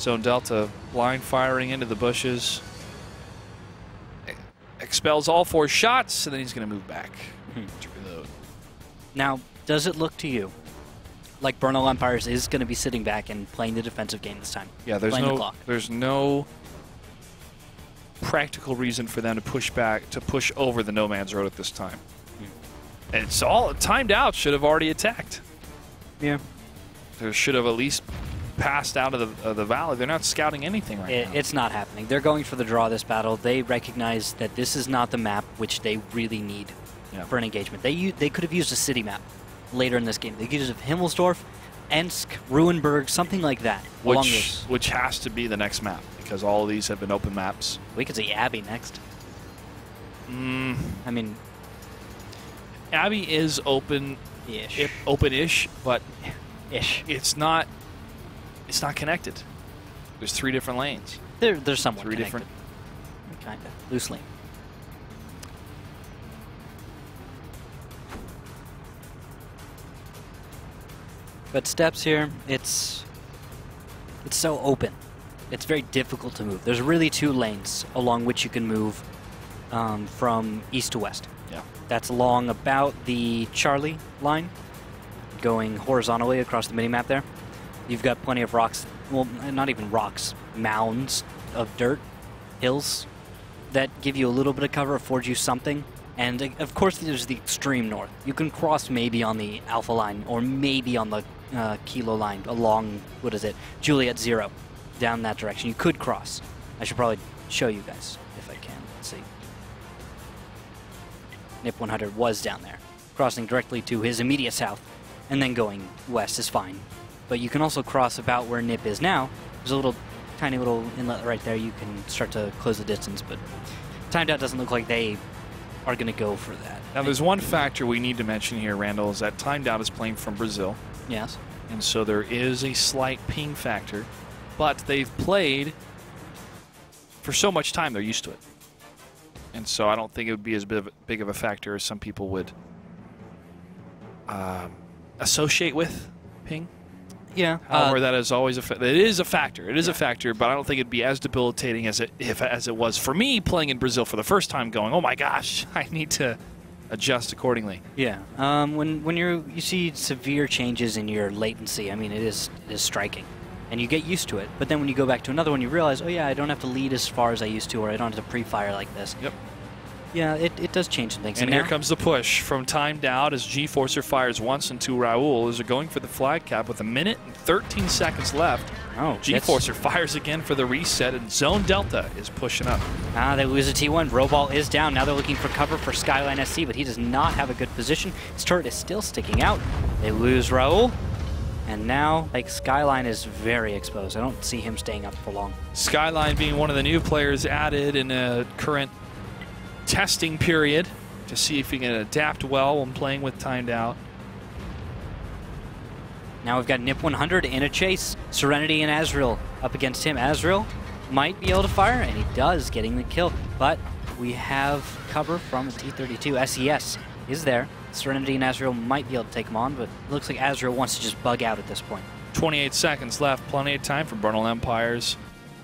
Zone Delta blind firing into the bushes. Expels all 4 shots, and then he's going to move back to reload. Now, does it look to you like Bernal Empires is going to be sitting back and playing the defensive game this time? Yeah, there's no practical reason for them to push over the no man's road at this time. It's all Timed Out. Should have already attacked. Yeah, they should have at least passed out of the valley. They're not scouting anything right now. It's not happening. They're going for the draw this battle. They recognize that this is not the map which they really need for an engagement. They could have used a city map later in this game. They could use Himmelsdorf, Ensk, Ruinberg, something like that. Which has to be the next map, because all of these have been open maps. We could see Abbey next. I mean, Abbey is open-ish, but it's not connected. There's 3 different lanes. There's somewhat 3 connected. different, kind of loosely. But steps here, it's so open. It's very difficult to move. There's really 2 lanes along which you can move from east to west. Yeah. That's along about the Charlie line, going horizontally across the mini-map there. You've got plenty of rocks, well, not even rocks, mounds of dirt, hills that give you a little bit of cover, afford you something. And of course, there's the extreme north. You can cross maybe on the Alpha line or maybe on the Kilo line along, Juliet 0, down that direction. You could cross. I should probably show you guys if I can. Let's see. NIP 100 was down there, crossing directly to his immediate south and then going west is fine. But you can also cross about where Nip is now. There's a little, tiny little inlet right there. You can start to close the distance, but Timed Out doesn't look like they are going to go for that. Now, there's one factor we need to mention here, Randall, is that Timed Out is playing from Brazil. Yes. And so there is a slight ping factor, but they've played for so much time, they're used to it. And so I don't think it would be as big of a factor as some people would associate with ping. Yeah. However, that is always it is a factor. It is a factor, but I don't think it'd be as debilitating as it was for me playing in Brazil for the first time. Going, oh my gosh, I need to adjust accordingly. Yeah. When you see severe changes in your latency, I mean, it is striking, and you get used to it. But then when you go back to another one, you realize, oh yeah, I don't have to lead as far as I used to, or I don't have to pre-fire like this. Yep. Yeah, it does change some things. And here comes the push from Timed Out as G-Forcer fires once into Raul as they're going for the flag cap with 1 minute and 13 seconds left. Oh, G-Forcer fires again for the reset, and Zone Delta is pushing up. They lose a T1. Roball is down. Now they're looking for cover for Skyline SC, but he does not have a good position. His turret is still sticking out. They lose Raul, and now Skyline is very exposed. I don't see him staying up for long. Skyline being one of the new players added in a current testing period to see if he can adapt well when playing with Timed Out. Now we've got Nip 100 in a chase. Serenity and Azrael up against him. Azrael might be able to fire, and he does, getting the kill. But we have cover from a T-32. SES is there. Serenity and Azrael might be able to take him on, but it looks like Azrael wants to just bug out at this point. 28 seconds left. Plenty of time for Bernal Empires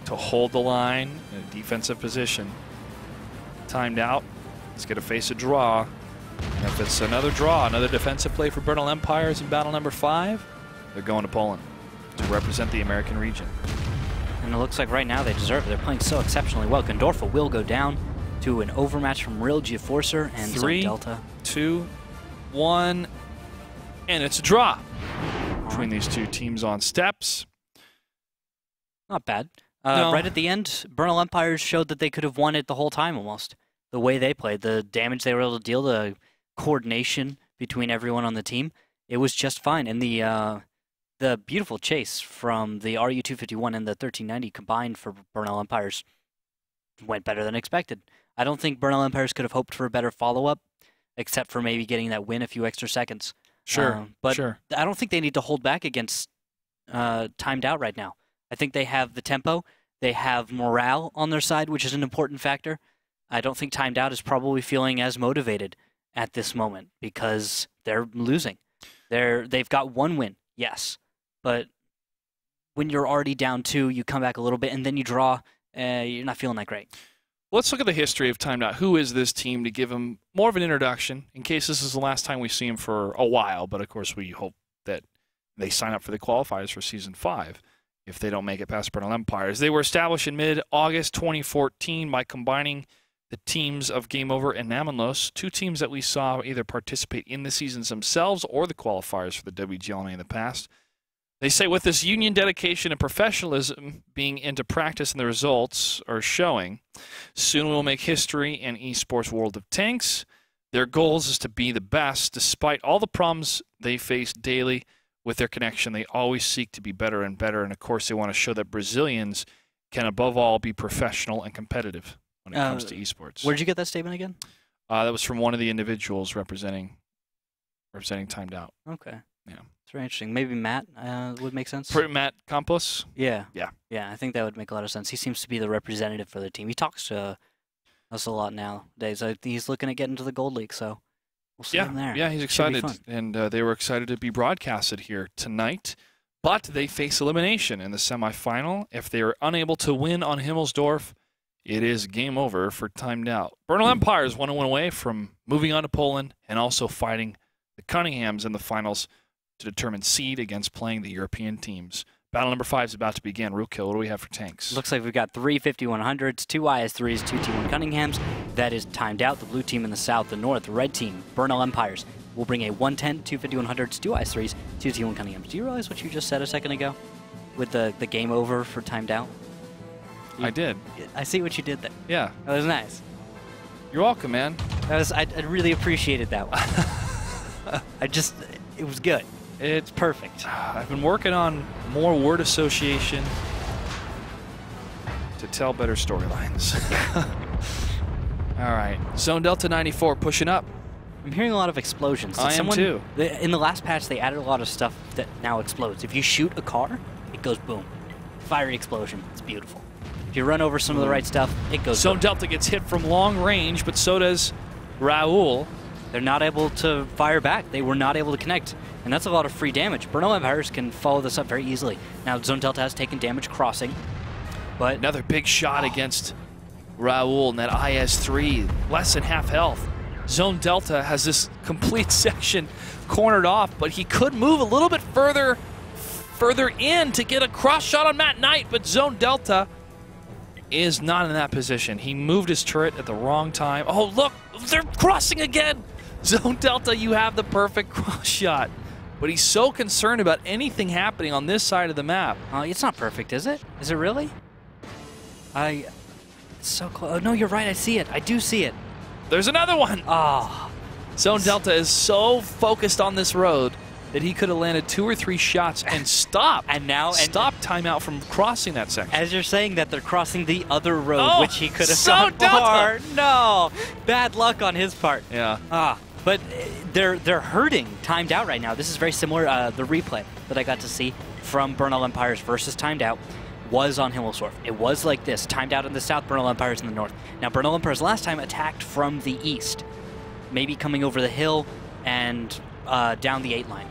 to hold the line in a defensive position. Timed Out. It's going to face a draw. And if it's another draw, another defensive play for Bernal Empires in battle number 5, they're going to Poland to represent the American region. And it looks like right now they deserve it. They're playing so exceptionally well. Gondorfa will go down to an overmatch from Real G-Forcer and Zone Delta. 3, 2, 1, and it's a draw between these two teams on steps. Not bad. No. Right at the end, Bernal Empires showed that they could have won it the whole time almost. The way they played, the damage they were able to deal, the coordination between everyone on the team, it was just fine. And the beautiful chase from the RU-251 and the 1390 combined for Bernal Empires went better than expected. I don't think Bernal Empires could have hoped for a better follow-up, except for maybe getting that win a few extra seconds. Sure, but sure. I don't think they need to hold back against Timed Out right now. I think they have the tempo. They have morale on their side, which is an important factor. I don't think Timed Out is probably feeling as motivated at this moment because they're losing. They've got 1 win, yes. But when you're already down 2, you come back a little bit, and then you draw, you're not feeling that great. Let's look at the history of Timed Out. Who is this team to give him more of an introduction in case this is the last time we see him for a while, but of course we hope that they sign up for the qualifiers for Season 5 if they don't make it past Bernal Empires. They were established in mid-August 2014 by combining the teams of Game Over and Namenlos, 2 teams that we saw either participate in the seasons themselves or the qualifiers for the WGLNA in the past. They say with this union, dedication, and professionalism being into practice and the results are showing, soon we'll make history in esports world of tanks. Their goals is to be the best. Despite all the problems they face daily with their connection, they always seek to be better and better. And of course, they want to show that Brazilians can above all be professional and competitive when it comes to esports. Where did you get that statement again? That was from one of the individuals representing Timed Out. Okay. Yeah. It's very interesting. Maybe Matt would make sense? Matt Campos? Yeah. Yeah. Yeah, I think that would make a lot of sense. He seems to be the representative for the team. He talks to us a lot nowadays. He's looking at getting to the Gold League, so we'll see him there. Yeah, he's excited. And they were excited to be broadcasted here tonight. But they face elimination in the semifinal. If they are unable to win on Himmelsdorf, it is game over for Timed Out. Bernal Empires 1-1 away from moving on to Poland and also fighting the Cunninghams in the finals to determine seed against playing the European teams. Battle number 5 is about to begin. Rookkill, what do we have for tanks? Looks like we've got 3 5100s, 2 IS-3s, 2 T1 Cunninghams. That is Timed Out. The blue team in the south, the north, the red team, Bernal Empires, will bring a 110, 2 5100s, 2 IS-3s, 2 T1 Cunninghams. Do you realize what you just said a second ago with the game over for Timed Out? I did. I see what you did there. Yeah. That was nice. You're welcome, man. I really appreciated that one. It was good. It's perfect. I've been working on more word association to tell better storylines. All right, Zone Delta 94 pushing up. I'm hearing a lot of explosions. I am too. In the last patch, they added a lot of stuff that now explodes. If you shoot a car, it goes boom. Fiery explosion. It's beautiful. If you run over some of the right stuff, it goes Zone boom. Delta gets hit from long range, but so does Raul. They're not able to fire back. They were not able to connect. And that's a lot of free damage. Bernal Empires can follow this up very easily. Now, Zone Delta has taken damage crossing. But another big shot against Raul in that IS-3. Less than half health. Zone Delta has this complete section cornered off, but he could move a little bit further in to get a cross shot on Matt Knight, but Zone Delta is not in that position. He moved his turret at the wrong time. Oh, look, they're crossing again. Zone Delta, you have the perfect cross shot. But he's so concerned about anything happening on this side of the map. It's not perfect, is it? Is it really? It's so close. Oh, no, you're right. I see it. I do see it. There's another one. Oh. Zone Delta is so focused on this road that he could have landed 2 or 3 shots and stopped. Stop timeout from crossing that section. As you're saying that, they're crossing the other road, which he could have Zone gone for. No, bad luck on his part. Yeah. But they're hurting timed out right now. This is very similar. The replay that I got to see from Bernal Empires versus timed out was on Himmelsdorf. It was like this, timed out in the south, Bernal Empires in the north. Now, Bernal Empires last time attacked from the east, maybe coming over the hill and down the 8 line.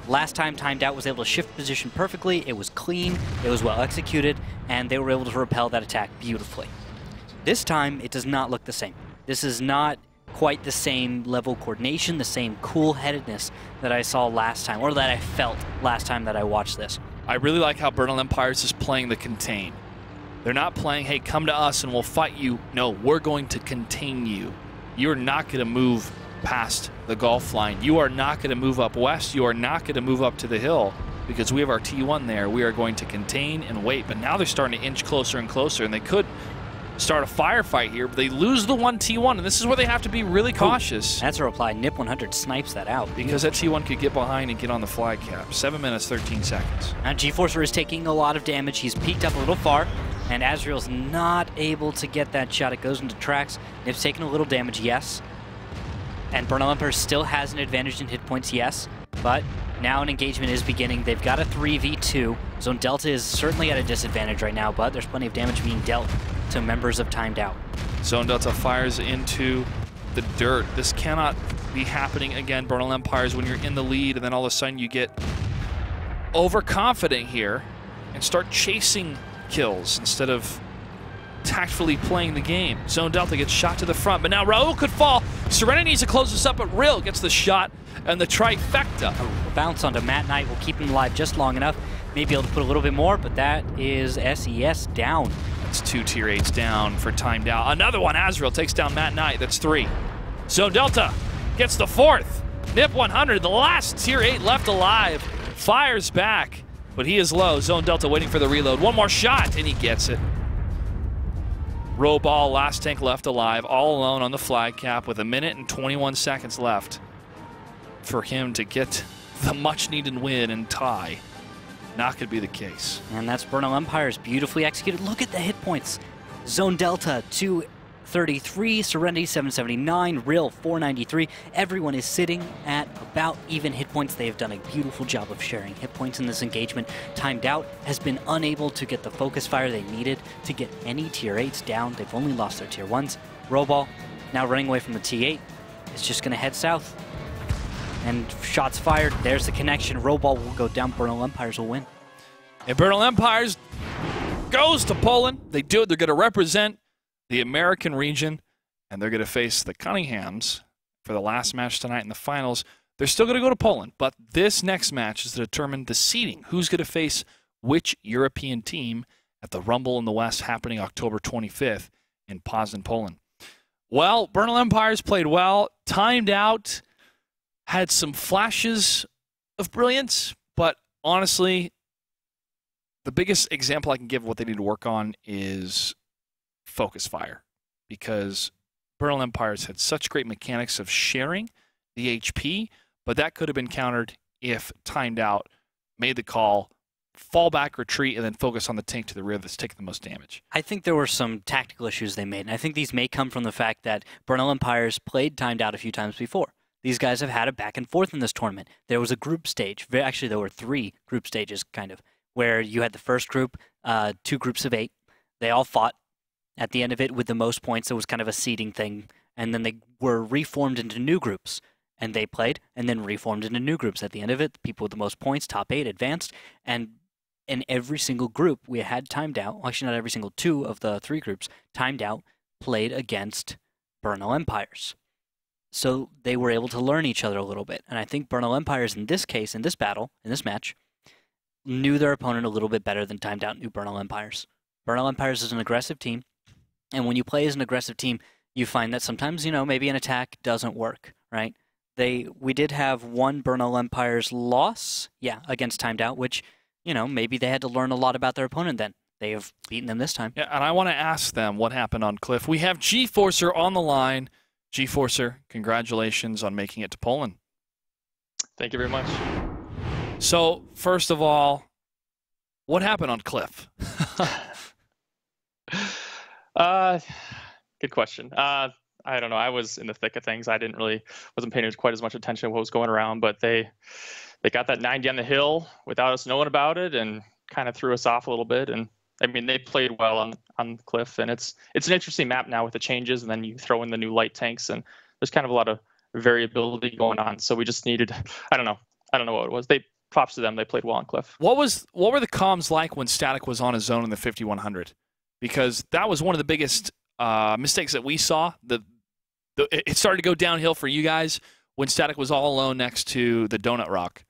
Last time, timed out was able to shift position perfectly. It was clean, it was well executed, and they were able to repel that attack beautifully. This time, it does not look the same. This is not quite the same level of coordination, the same cool-headedness that I saw last time, or that I felt last time that I watched this. I really like how Bernal Empires is playing the contain. They're not playing, hey, come to us and we'll fight you. No, we're going to contain you. You're not going to move past the Gulf line. You are not going to move up west. You are not going to move up to the hill because we have our T1 there. We are going to contain and wait. But now they're starting to inch closer and closer, and they could start a firefight here, but they lose the 1 T1, and this is where they have to be really cautious. That's a reply. Nip 100 snipes that out. Because that T1 could get behind and get on the flag cap. 7 minutes, 13 seconds. Now G-Forcer is taking a lot of damage. He's peeked up a little far, and Azrael's not able to get that shot. It goes into tracks. Nip's taking a little damage, yes. And Bernal Empire still has an advantage in hit points, yes. But now an engagement is beginning. They've got a 3v2. Zone Delta is certainly at a disadvantage right now, but there's plenty of damage being dealt to members of timed out. Zone Delta fires into the dirt. This cannot be happening again. Bernal Empires, when you're in the lead and then all of a sudden you get overconfident here and start chasing kills instead of tactfully playing the game. Zone Delta gets shot to the front, but now Raul could fall. Serenity needs to close this up, but Rill gets the shot and the trifecta. A bounce onto Matt Knight will keep him alive just long enough. Maybe able to put a little bit more, but that is SES down. That's 2 tier 8s down for timed out. Another one, Azrael takes down Matt Knight. That's 3. Zone Delta gets the 4th. Nip 100, the last tier 8 left alive, fires back, but he is low. Zone Delta waiting for the reload. One more shot, and he gets it. Roball, last tank left alive, all alone on the flag cap with 1 minute and 21 seconds left for him to get the much-needed win and tie. Not going to be the case. And that's Bernal Empires, beautifully executed. Look at the hit points. Zone Delta 233, Serenity 779, Rill 493. Everyone is sitting at about even hit points. They have done a beautiful job of sharing hit points in this engagement. Timed Out has been unable to get the focus fire they needed to get any tier 8s down. They've only lost their tier 1s. Roball, now running away from the T8, is just going to head south. And shots fired. There's the connection. Roball will go down. Bernal Empires will win. And Bernal Empires goes to Poland. They do it. They're going to represent the American region, and they're going to face the Cunninghams for the last match tonight in the finals. They're still going to go to Poland, but this next match is to determine the seeding. Who's going to face which European team at the Rumble in the West happening October 25th in Poznan, Poland. Well, Bernal Empires played well, timed out, had some flashes of brilliance, but honestly, the biggest example I can give of what they need to work on is focus fire, because Bernal Empires had such great mechanics of sharing the HP, but that could have been countered if timed out, made the call, fall back, retreat, and then focus on the tank to the rear that's taking the most damage. I think there were some tactical issues they made, and I think these may come from the fact that Bernal Empires played timed out a few times before. These guys have had a back and forth in this tournament. There was a group stage. Actually, there were 3 group stages, kind of, where you had the first group, 2 groups of 8. They all fought. At the end of it, with the most points, it was kind of a seeding thing, and then they were reformed into new groups. And they played, and then reformed into new groups. At the end of it, the people with the most points, top 8, advanced, and in every single group we had timed out, well, actually not every single 2 of the 3 groups, timed out, played against Bernal Empires. So they were able to learn each other a little bit. And I think Bernal Empires in this case, in this battle, in this match, knew their opponent a little bit better than timed out knew Bernal Empires. Bernal Empires is an aggressive team, and when you play as an aggressive team, you find that sometimes, maybe an attack doesn't work, right? We did have one Bernal Empires loss, against timed out, which, maybe they had to learn a lot about their opponent then. They have beaten them this time. Yeah, and I want to ask them what happened on Cliff. We have G-Forcer on the line. G-Forcer, congratulations on making it to Poland. Thank you very much. So, first of all, what happened on Cliff? Good question. I don't know. I was in the thick of things. Wasn't paying quite as much attention to what was going around, but they got that 90 on the hill without us knowing about it and kind of threw us off a little bit. And I mean, they played well on Cliff, and it's an interesting map now with the changes, and then you throw in the new light tanks, and there's kind of a lot of variability going on. So we just needed, I don't know what it was. Props to them. They played well on Cliff. What were the comms like when Static was on his own in the 5100? Because that was one of the biggest mistakes that we saw. It started to go downhill for you guys when Static was all alone next to the Donut Rock,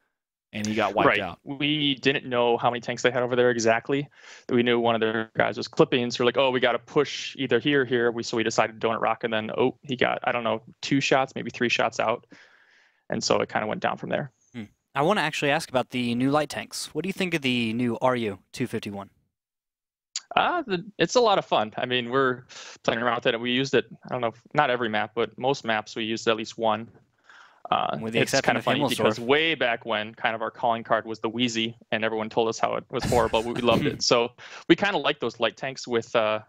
and he got wiped out. We didn't know how many tanks they had over there exactly. We knew one of their guys was clipping, so we're like, oh, we got to push either here or here. So we decided Donut Rock, and then, he got, 2 shots, maybe 3 shots out. And so it kind of went down from there. I want to actually ask about the new light tanks. What do you think of the new RU-251? It's a lot of fun. I mean, we're playing around with it. We used it, I don't know, not every map, but most maps we used at least one. With the it's kind of funny because way back when kind of our calling card was the Wheezy, and everyone told us how it was horrible, but we loved it. So we kind of like those light tanks with the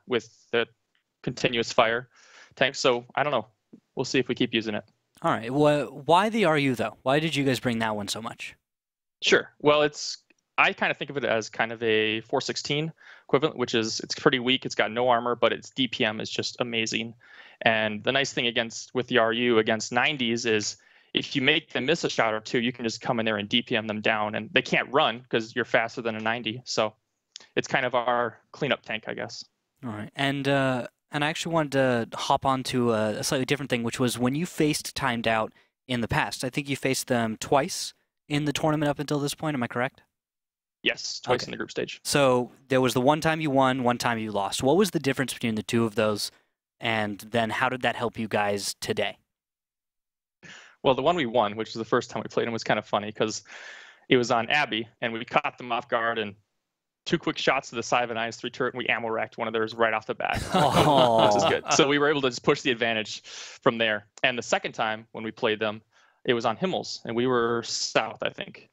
continuous fire tanks. So I don't know. We'll see if we keep using it. All right. Well, why the RU, though? Why did you guys bring that one so much? Sure. Well, I kind of think of it as kind of a 416 equivalent, which is it's pretty weak. It's got no armor, but its DPM is just amazing. And the nice thing with the RU against 90s is if you make them miss a shot or 2, you can just come in there and DPM them down, and they can't run because you're faster than a 90. So it's kind of our cleanup tank, I guess. All right. And I actually wanted to hop on to a slightly different thing, which was when you faced timed out in the past. I think you faced them twice in the tournament up until this point. Am I correct? Yes, twice in the group stage. So there was the one time you won, one time you lost. What was the difference between the 2 of those, and then how did that help you guys today? Well, the one we won, which was the first time we played him, was kind of funny because it was on Abby, and we caught them off guard, and 2 quick shots to the side of an IS-3 turret, and we ammo racked one of theirs right off the bat. This is good. So we were able to just push the advantage from there. And the second time when we played them, it was on Himmels, and we were south, I think.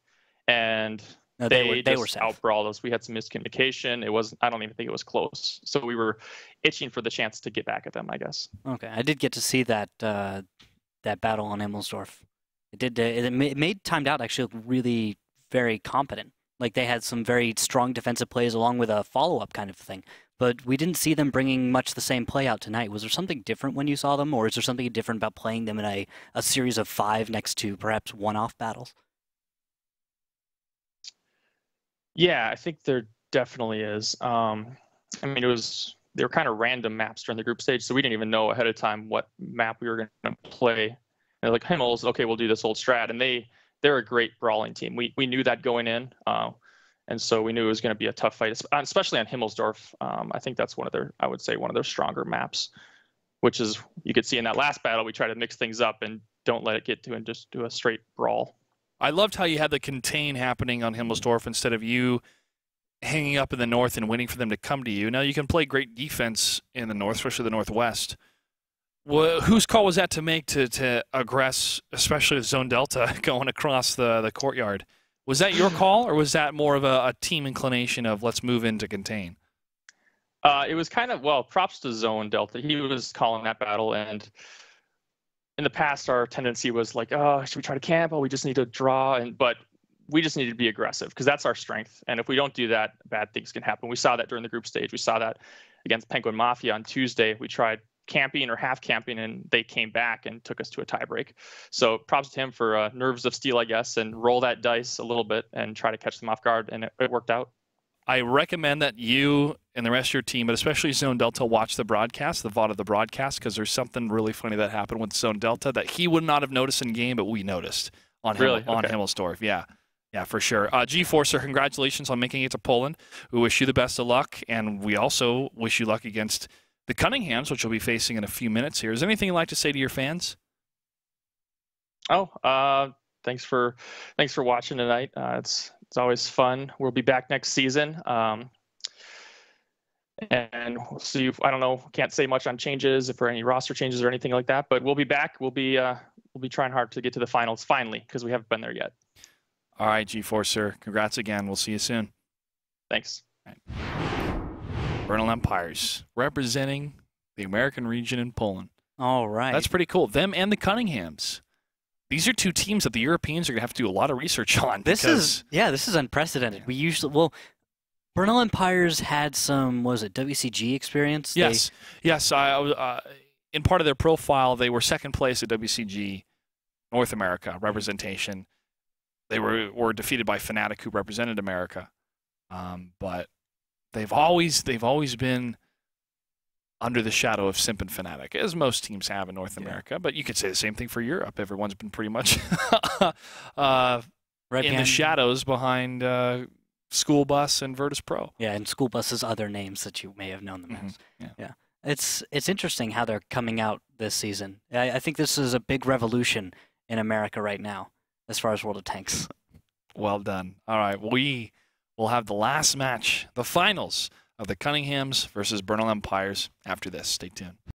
And they were outbrawled us. We had some miscommunication. I don't even think it was close. So we were itching for the chance to get back at them, I guess. Okay, I did get to see that battle on Himmelsdorf. It made timed out actually look really very competent. Like they had some very strong defensive plays along with a follow-up kind of thing. But we didn't see them bringing much the same play out tonight. Was there something different when you saw them, or is there something different about playing them in a series of 5 next to perhaps one-off battles? Yeah, I think there definitely is. I mean, they were kind of random maps during the group stage, so we didn't even know ahead of time what map we were going to play. And like Himmels, okay, we'll do this old strat, and they're a great brawling team. We knew that going in, and so we knew it was going to be a tough fight, especially on Himmelsdorf. I think that's one of their stronger maps, which is you could see in that last battle we try to mix things up and don't let it get to and just do a straight brawl. I loved how you had the contain happening on Himmelsdorf instead of you hanging up in the north and waiting for them to come to you. Now you can play great defense in the north, especially the northwest. Whose call was that to make to aggress, especially with Zone Delta going across the courtyard? Was that your call, or was that more of a team inclination of let's move in to contain? It was kind of, well, props to Zone Delta. He was calling that battle, and in the past, our tendency was like, oh, should we try to camp? Oh, we just need to draw, but we just needed to be aggressive because that's our strength. And if we don't do that, bad things can happen. We saw that during the group stage. We saw that against Penguin Mafia on Tuesday. We tried camping or half camping, and they came back and took us to a tiebreak. So props to him for nerves of steel, I guess, and roll that dice a little bit and try to catch them off guard, and it worked out. I recommend that you and the rest of your team, but especially Zone Delta, watch the broadcast, the VOD of the broadcast, because there's something really funny that happened with Zone Delta that he would not have noticed in game, but we noticed on Himmelsdorf. Yeah, for sure. G-Forcer, congratulations on making it to Poland. We wish you the best of luck, and we also wish you luck against the Cunninghams, which you'll be facing in a few minutes here. Is there anything you'd like to say to your fans? Thanks for watching tonight. It's always fun. We'll be back next season. And we'll see. I don't know. Can't say much on changes, if there are any roster changes or anything like that. But we'll be back. We'll be trying hard to get to the finals finally, because we haven't been there yet. All right, G-Forcer. Congrats again. We'll see you soon. Thanks. All right. Bernal Empires representing the American region in Poland. All right. That's pretty cool. Them and the Cunninghams. These are two teams that the Europeans are going to have to do a lot of research on. This is unprecedented. We usually, Bernal Empires had some, WCG experience? Yes. In part of their profile, they were second place at WCG North America representation. They were defeated by Fnatic, who represented America. But they've always been under the shadow of Simp and Fnatic, as most teams have in North America. But you could say the same thing for Europe. Everyone's been pretty much in the shadows behind School Bus and Virtus Pro. Yeah, and School Bus's other names that you may have known them as. Yeah. It's interesting how they're coming out this season. I think this is a big revolution in America right now, as far as World of Tanks. Well done. All right, we will have the last match, the finals of the Cunninghams versus Bernal Empires after this. Stay tuned.